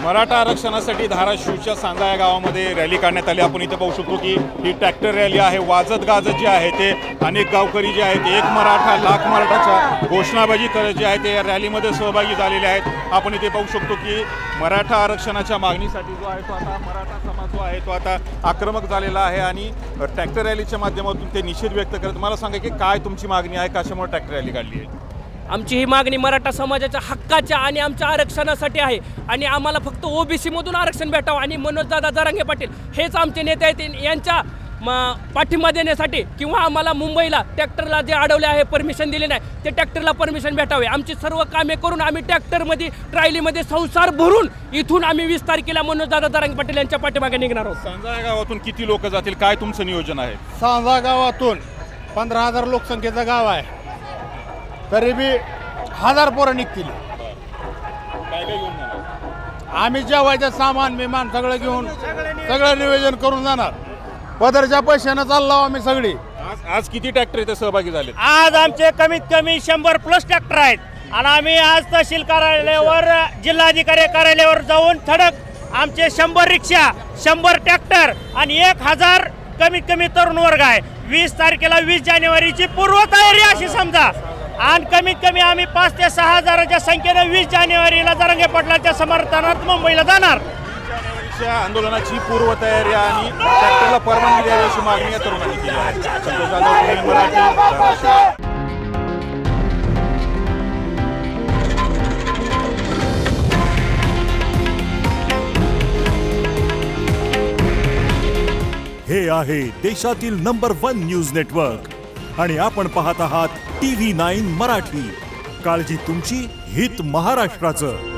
मराठा आरक्षणासाठी धाराशिवच्या सांजा या गावामध्ये रॅली काढण्यात आली। आपण इथे पाहू शकतो की ही ट्रॅक्टर रॅली आहे। वाजत गाजत जे आहे ते अनेक गावकरी जे आहेत एक मराठा लाख मराठाच्या घोषणाबाजी करत जे आहे ते या रॅलीमध्ये सहभागी झालेले आहेत। आपण इथे पाहू शकतो की मराठा आरक्षणाच्या मागणीसाठी जो आहे तो आता मराठा समाज जो आहे तो आता आक्रमक झालेला आहे आणि ट्रॅक्टर रॅलीच्या माध्यमातून ते निषेध व्यक्त करत। मला सांगा की काय तुमची मागणी आहे, कशामुळे ट्रॅक्टर रॅली काढली आहे? आमची ही मागणी मराठा समाजाच्या हक्काच्या आणि आमच्या आरक्षणासाठी आहे आणि आम्हाला फक्त ओबीसी मधून आरक्षण भेटावं आणि मनोजदादा जरांगे पाटील हेच आमचे नेते आहेत। यांच्या पाठिंबा देण्यासाठी किंवा आम्हाला मुंबईला ट्रॅक्टरला जे अडवले आहे परमिशन दिले नाही ते ट्रॅक्टरला परमिशन भेटावे। आमची सर्व कामे करून आम्ही ट्रॅक्टरमध्ये ट्रायलीमध्ये संसार भरून इथून आम्ही 20 तारखेला मनोजदादा जरांगे पाटील यांच्या पाठीमागे निघणार आहोत। सांजा गावातून किती लोक जातील, काय तुमचं नियोजन आहे? सांजा गावातून 15,000 लोकसंख्येचं गाव आहे, तरी बी 1000 पोरं निघतील। काय काय घेऊन जाणार? आम्ही जेवायचं सामान विमान सगळं घेऊन सगळं नियोजन करून जाणार। पदरच्या पैशानं चाललो आम्ही सगळी। आज किती ट्रॅक्टर इथे सहभागी झाले? आज आमचे कमीत कमी 100+ ट्रॅक्टर आहेत आणि आम्ही आज तहसील कार्यालयावर जिल्हाधिकारी कार्यालयावर जाऊन थडक आमचे 100 रिक्षा 100 ट्रॅक्टर आणि 1000 कमीत कमी तरुण वर्ग आहे। 20 तारखेला 20 जानेवारीची पूर्वतयारी अशी समजा आणि कमीत कमी आम्ही 5 ते 6 हजाराच्या संख्येने 20 जानेवारीला जरांगे पाटलांच्या समर्थनार्थ मुंबईला जाणार। आंदोलनाची पूर्वतयारी आणि ट्रॅक्टरला परवानगी द्यावी अशी मागणी या तरुणांनी केली आहे। संतोष जाधव, मराठी, धाराशिव। हे आहे देशातील नंबर 1 न्यूज नेटवर्क आणि आपण पाहत आहात TV9 मराठी। काळजी तुमची, हित महाराष्ट्राचं।